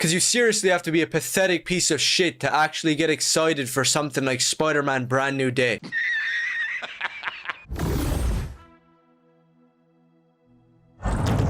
Because you seriously have to be a pathetic piece of shit to actually get excited for something like Spider-Man Brand New Day.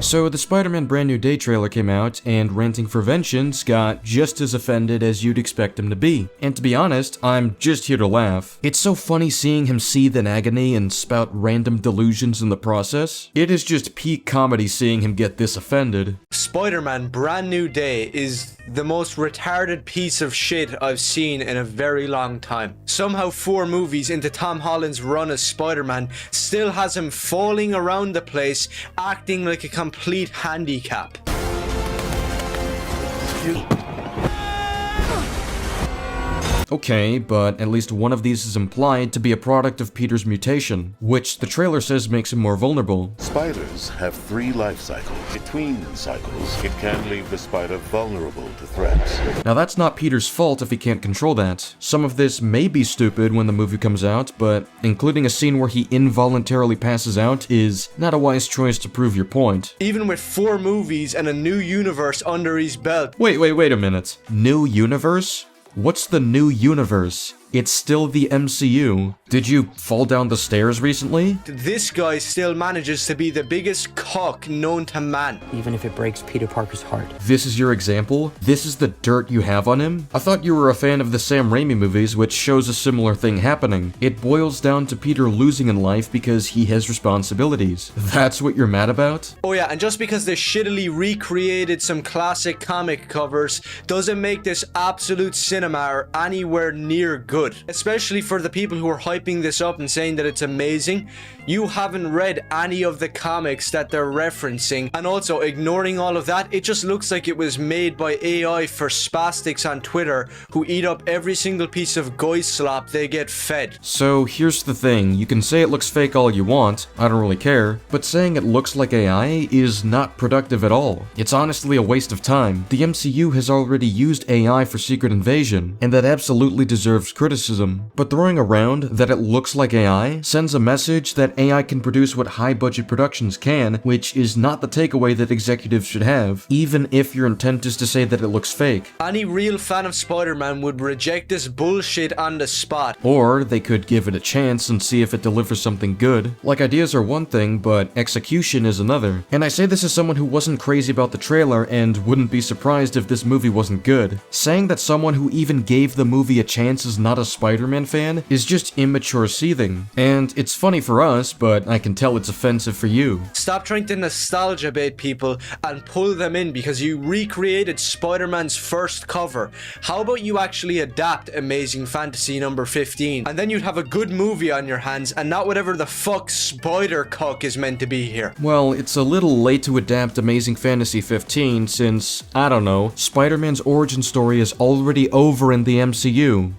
So the Spider-Man Brand New Day trailer came out, and Ranting for Vengeance got just as offended as you'd expect him to be. And to be honest, I'm just here to laugh. It's so funny seeing him seethe in agony and spout random delusions in the process. It is just peak comedy seeing him get this offended. Spider-Man Brand New Day is the most retarded piece of shit I've seen in a very long time. Somehow 4 movies into Tom Holland's run as Spider-Man still has him falling around the place, acting like a complete handicap. Okay, but at least one of these is implied to be a product of Peter's mutation, which the trailer says makes him more vulnerable. Spiders have 3 life cycles. Between cycles, it can leave the spider vulnerable to threats. Now that's not Peter's fault if he can't control that. Some of this may be stupid when the movie comes out, but including a scene where he involuntarily passes out is not a wise choice to prove your point. Even with 4 movies and a new universe under his belt. Wait a minute. New universe? What's the new universe? It's still the MCU. Did you fall down the stairs recently? This guy still manages to be the biggest cock known to man. Even if it breaks Peter Parker's heart. This is your example? This is the dirt you have on him? I thought you were a fan of the Sam Raimi movies, which shows a similar thing happening. It boils down to Peter losing in life because he has responsibilities. That's what you're mad about? Oh yeah, and just because they shittily recreated some classic comic covers doesn't make this absolute cinema anywhere near good. Especially for the people who are hyping this up and saying that it's amazing. You haven't read any of the comics that they're referencing, and also ignoring all of that, it just looks like it was made by AI for spastics on Twitter who eat up every single piece of guy slop they get fed. So here's the thing, you can say it looks fake all you want, I don't really care, but saying it looks like AI is not productive at all. It's honestly a waste of time. The MCU has already used AI for Secret Invasion, and that absolutely deserves criticism. But throwing around that it looks like AI sends a message that AI can produce what high-budget productions can, which is not the takeaway that executives should have, even if your intent is to say that it looks fake. Any real fan of Spider-Man would reject this bullshit on the spot. Or they could give it a chance and see if it delivers something good. Like, ideas are one thing, but execution is another. And I say this as someone who wasn't crazy about the trailer and wouldn't be surprised if this movie wasn't good. Saying that someone who even gave the movie a chance is not a Spider-Man fan is just immature seething. And it's funny for us, but I can tell it's offensive for you. Stop trying to nostalgia bait people and pull them in because you recreated Spider-Man's first cover. How about you actually adapt Amazing Fantasy number 15, and then you'd have a good movie on your hands and not whatever the fuck Spider-Cuck is meant to be here. Well, it's a little late to adapt Amazing Fantasy 15 since, I don't know, Spider-Man's origin story is already over in the MCU.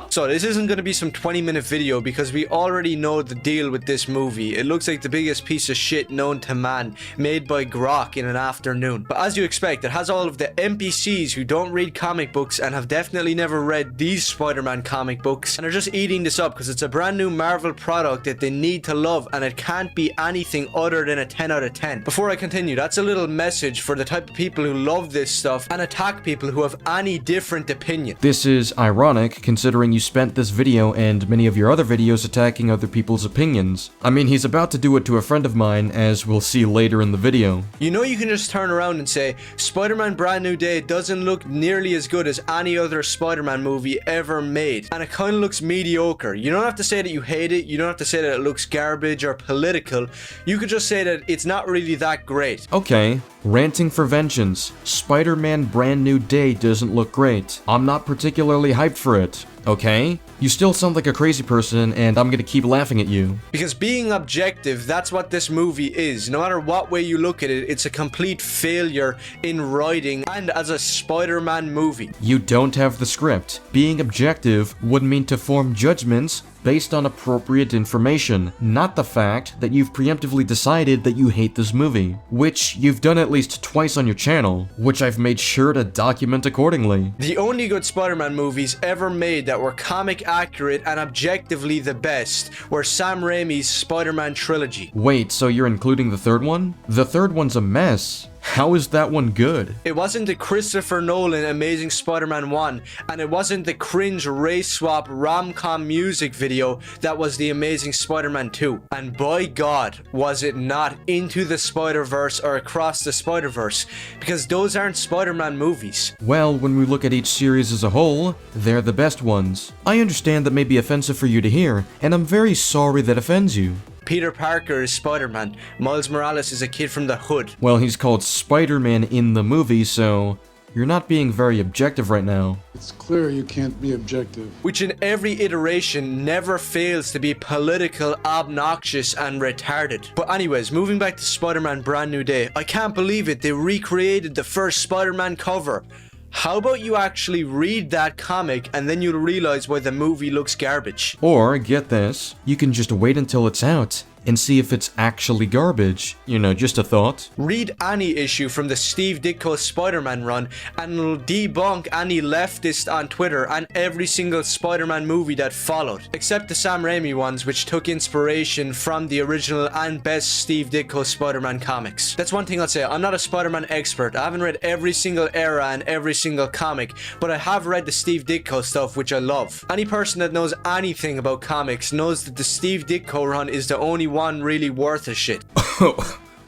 So this isn't going to be some 20-minute video because we already know the deal with this movie. It looks like the biggest piece of shit known to man, made by Grok in an afternoon. But as you expect, it has all of the NPCs who don't read comic books and have definitely never read these Spider-Man comic books and are just eating this up because it's a brand new Marvel product that they need to love, and it can't be anything other than a 10 out of 10. Before I continue, that's a little message for the type of people who love this stuff and attack people who have any different opinion. This is ironic considering you spent this video and many of your other videos attacking other people's opinions. I mean, he's about to do it to a friend of mine, as we'll see later in the video. You know, you can just turn around and say, Spider-Man Brand New Day doesn't look nearly as good as any other Spider-Man movie ever made, and it kind of looks mediocre. You don't have to say that you hate it, you don't have to say that it looks garbage or political. You could just say that it's not really that great. Okay, Ranting for Vengeance. Spider-Man Brand New Day doesn't look great. I'm not particularly hyped for it. Okay? You still sound like a crazy person, and I'm gonna keep laughing at you. Because being objective, that's what this movie is. No matter what way you look at it, it's a complete failure in writing and as a Spider-Man movie. You don't have the script. Being objective would mean to form judgments based on appropriate information, not the fact that you've preemptively decided that you hate this movie, which you've done at least twice on your channel, which I've made sure to document accordingly. The only good Spider-Man movies ever made that were comic accurate and objectively the best were Sam Raimi's Spider-Man trilogy. Wait, so you're including the third one? The third one's a mess. How is that one good? It wasn't the Christopher Nolan Amazing Spider-Man 1, and it wasn't the cringe race swap rom-com music video that was the Amazing Spider-Man 2. And by God, was it not Into the Spider-Verse or Across the Spider-Verse, because those aren't Spider-Man movies. Well, when we look at each series as a whole, they're the best ones. I understand that may be offensive for you to hear, and I'm very sorry that offends you. Peter Parker is Spider-Man. Miles Morales is a kid from the hood. Well, he's called Spider-Man in the movie, so you're not being very objective right now. It's clear you can't be objective. Which in every iteration never fails to be political, obnoxious, and retarded. But anyways, moving back to Spider-Man Brand New Day, I can't believe it, they recreated the first Spider-Man cover. How about you actually read that comic and then you'll realize why the movie looks garbage? Or, get this, you can just wait until it's out and see if it's actually garbage. You know, just a thought. Read any issue from the Steve Ditko Spider-Man run and it'll debunk any leftist on Twitter and every single Spider-Man movie that followed. Except the Sam Raimi ones, which took inspiration from the original and best Steve Ditko Spider-Man comics. That's one thing I'll say, I'm not a Spider-Man expert. I haven't read every single era and every single comic, but I have read the Steve Ditko stuff, which I love. Any person that knows anything about comics knows that the Steve Ditko run is the only one really worth a shit.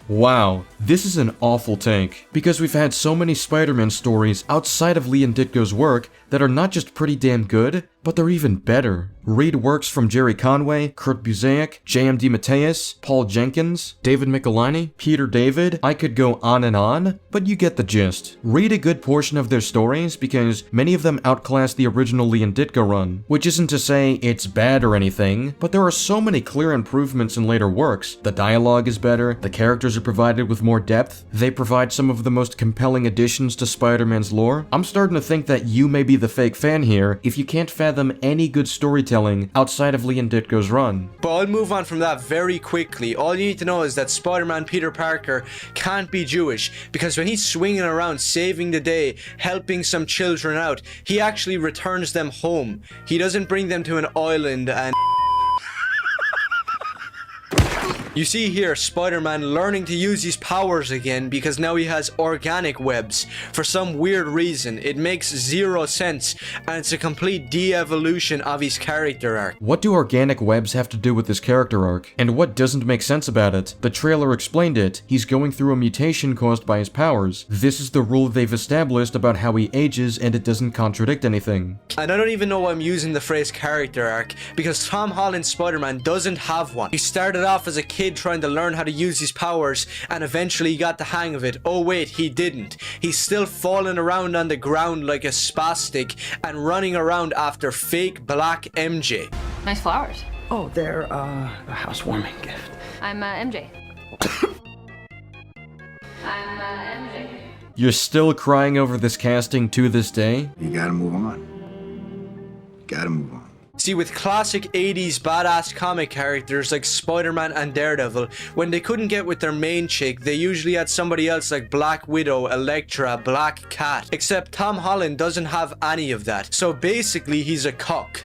Wow, this is an awful take, because we've had so many Spider-Man stories outside of Lee and Ditko's work that are not just pretty damn good, but they're even better. Read works from Jerry Conway, Kurt Busiek, J.M. DeMatteis, Paul Jenkins, David Michelinie, Peter David. I could go on, but you get the gist. Read a good portion of their stories because many of them outclass the original Lee and Ditko run, which isn't to say it's bad or anything, but there are so many clear improvements in later works. The dialogue is better, the characters are provided with more depth, they provide some of the most compelling additions to Spider-Man's lore. I'm starting to think that you may be the fake fan here if you can't fathom any good storytelling outside of Lee and Ditko's run. But I'll move on from that very quickly. All you need to know is that Spider-Man Peter Parker can't be Jewish, because when he's swinging around saving the day, helping some children out, he actually returns them home. He doesn't bring them to an island and you see here Spider-Man learning to use his powers again because now he has organic webs. For some weird reason, it makes zero sense and it's a complete de-evolution of his character arc. What do organic webs have to do with this character arc? And what doesn't make sense about it? The trailer explained it. He's going through a mutation caused by his powers. This is the rule they've established about how he ages and it doesn't contradict anything. And I don't even know why I'm using the phrase character arc because Tom Holland's Spider-Man doesn't have one. He started off as a kid trying to learn how to use his powers and eventually he got the hang of it. Oh wait, he didn't. He's still falling around on the ground like a spastic and running around after fake black MJ. Nice flowers. Oh, they're a housewarming gift. I'm MJ. I'm MJ. You're still crying over this casting to this day? You gotta move on. Gotta move on. See, with classic 80s badass comic characters like Spider-Man and Daredevil, when they couldn't get with their main chick, they usually had somebody else like Black Widow, Elektra, Black Cat. Except Tom Holland doesn't have any of that. So basically, he's a cuck.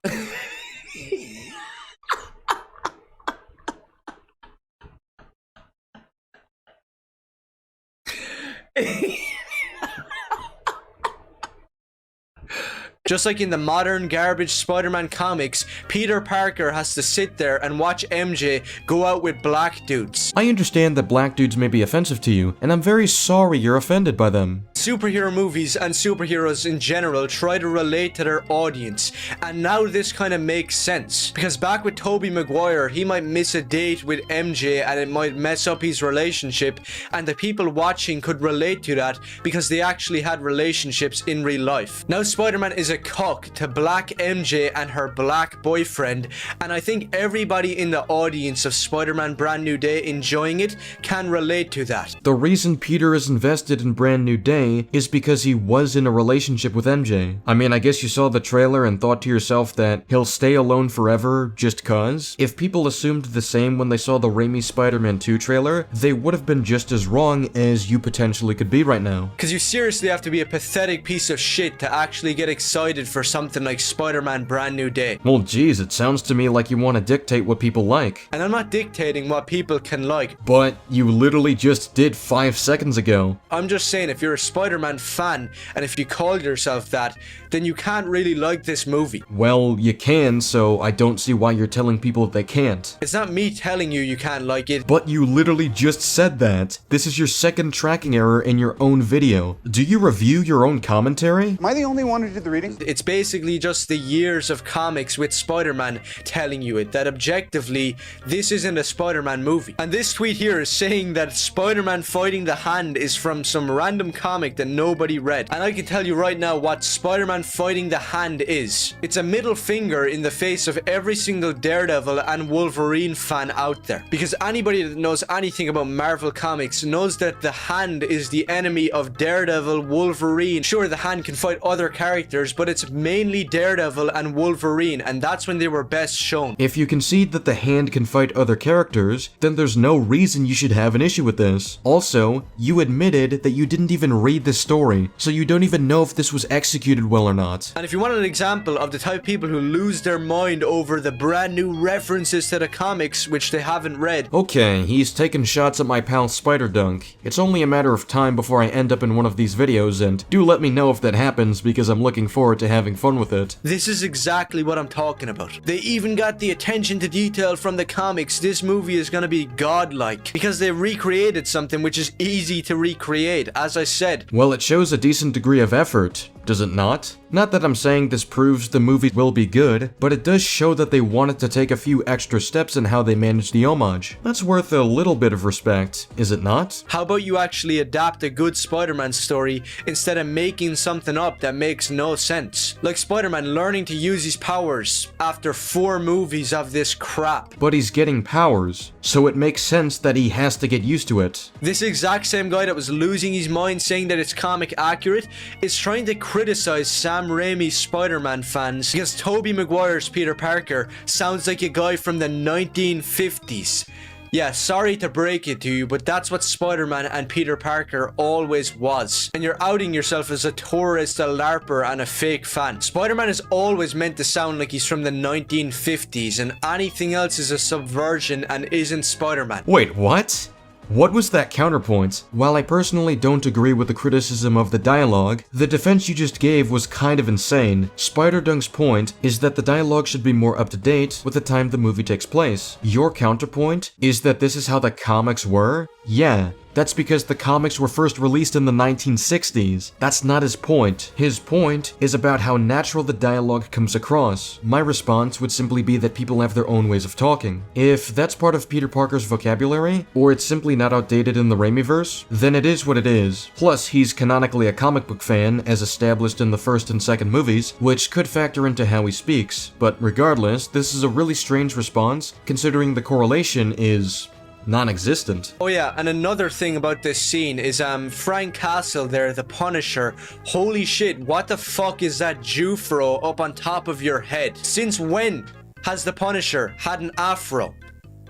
Just like in the modern garbage Spider-Man comics, Peter Parker has to sit there and watch MJ go out with black dudes. I understand that black dudes may be offensive to you, and I'm very sorry you're offended by them. Superhero movies and superheroes in general try to relate to their audience, and now this kind of makes sense. Because back with Tobey Maguire, he might miss a date with MJ and it might mess up his relationship, and the people watching could relate to that because they actually had relationships in real life. Now Spider-Man is a cuck to black MJ and her black boyfriend, and I think everybody in the audience of Spider-Man Brand New Day enjoying it can relate to that. The reason Peter is invested in Brand New Day way is because he was in a relationship with MJ. I mean, I guess you saw the trailer and thought to yourself that he'll stay alone forever just cause? If people assumed the same when they saw the Raimi Spider-Man 2 trailer, they would have been just as wrong as you potentially could be right now. Because you seriously have to be a pathetic piece of shit to actually get excited for something like Spider-Man Brand New Day. Well, geez, it sounds to me like you want to dictate what people like. And I'm not dictating what people can like. But you literally just did 5 seconds ago. I'm just saying, if you're a Spider-Man fan, and if you call yourself that, then you can't really like this movie. Well, you can, so I don't see why you're telling people they can't. It's not me telling you you can't like it. But you literally just said that. This is your second tracking error in your own video. Do you review your own commentary? Am I the only one who did the reading? It's basically just the years of comics with Spider-Man telling you it, that objectively, this isn't a Spider-Man movie. And this tweet here is saying that Spider-Man fighting the Hand is from some random comic that nobody read. And I can tell you right now what Spider-Man fighting the Hand is. It's a middle finger in the face of every single Daredevil and Wolverine fan out there. Because anybody that knows anything about Marvel Comics knows that the Hand is the enemy of Daredevil, Wolverine. Sure, the Hand can fight other characters, but it's mainly Daredevil and Wolverine, and that's when they were best shown. If you concede that the Hand can fight other characters, then there's no reason you should have an issue with this. Also, you admitted that you didn't even read the story, so you don't even know if this was executed well or not. And if you want an example of the type of people who lose their mind over the brand new references to the comics which they haven't read. Okay, he's taking shots at my pal Spider-Dunk. It's only a matter of time before I end up in one of these videos, and do let me know if that happens because I'm looking forward to having fun with it. This is exactly what I'm talking about. They even got the attention to detail from the comics. This movie is gonna be godlike because they recreated something which is easy to recreate, as I said. Well, it shows a decent degree of effort, does it not? Not that I'm saying this proves the movie will be good, but it does show that they wanted to take a few extra steps in how they managed the homage. That's worth a little bit of respect, is it not? How about you actually adapt a good Spider-Man story instead of making something up that makes no sense? Like Spider-Man learning to use his powers after 4 movies of this crap. But he's getting powers, so it makes sense that he has to get used to it. This exact same guy that was losing his mind saying that it's comic accurate is trying to criticize Sam Raimi's Spider-Man fans because Tobey Maguire's Peter Parker sounds like a guy from the 1950s. Yeah, sorry to break it to you, but that's what Spider-Man and Peter Parker always was. And you're outing yourself as a tourist, a LARPer, and a fake fan. Spider-Man is always meant to sound like he's from the 1950s, and anything else is a subversion and isn't Spider-Man. Wait, what? What was that counterpoint? While I personally don't agree with the criticism of the dialogue, the defense you just gave was kind of insane. Spider-Dunk's point is that the dialogue should be more up to date with the time the movie takes place. Your counterpoint is that this is how the comics were? Yeah. That's because the comics were first released in the 1960s. That's not his point. His point is about how natural the dialogue comes across. My response would simply be that people have their own ways of talking. If that's part of Peter Parker's vocabulary, or it's simply not outdated in the Raimiverse, then it is what it is. Plus, he's canonically a comic book fan, as established in the first and second movies, which could factor into how he speaks. But regardless, this is a really strange response, considering the correlation is non-existent. Oh yeah, and another thing about this scene is Frank Castle there, the Punisher. Holy shit, what the fuck is that Jufro up on top of your head? Since when has the Punisher had an afro?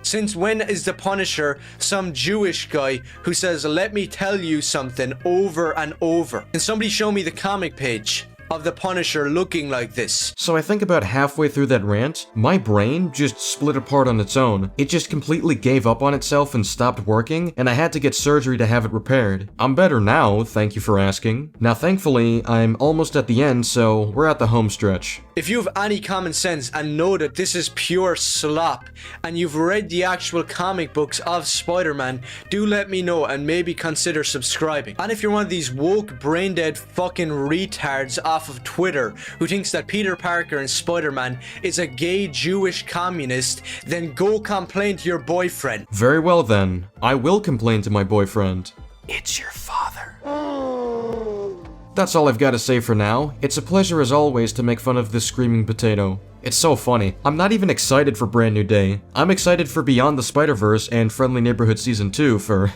Since when is the Punisher some Jewish guy who says, let me tell you something over and over? Can somebody show me the comic page of the Punisher looking like this? So I think about halfway through that rant, my brain just split apart on its own. It just completely gave up on itself and stopped working, and I had to get surgery to have it repaired. I'm better now, thank you for asking. Now thankfully, I'm almost at the end, so we're at the home stretch. If you have any common sense and know that this is pure slop, and you've read the actual comic books of Spider-Man, do let me know and maybe consider subscribing. And if you're one of these woke, brain-dead fucking retards off of Twitter who thinks that Peter Parker and Spider-Man is a gay Jewish communist, then go complain to your boyfriend. Very well then, I will complain to my boyfriend. It's your father. That's all I've got to say for now. It's a pleasure as always to make fun of this screaming potato. It's so funny. I'm not even excited for Brand New Day. I'm excited for Beyond the Spider-Verse and Friendly Neighborhood Season 2 for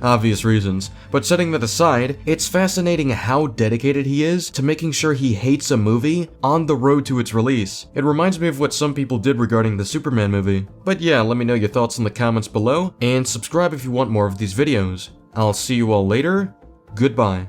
obvious reasons. But setting that aside, it's fascinating how dedicated he is to making sure he hates a movie on the road to its release. It reminds me of what some people did regarding the Superman movie. But yeah, let me know your thoughts in the comments below, and subscribe if you want more of these videos. I'll see you all later. Goodbye.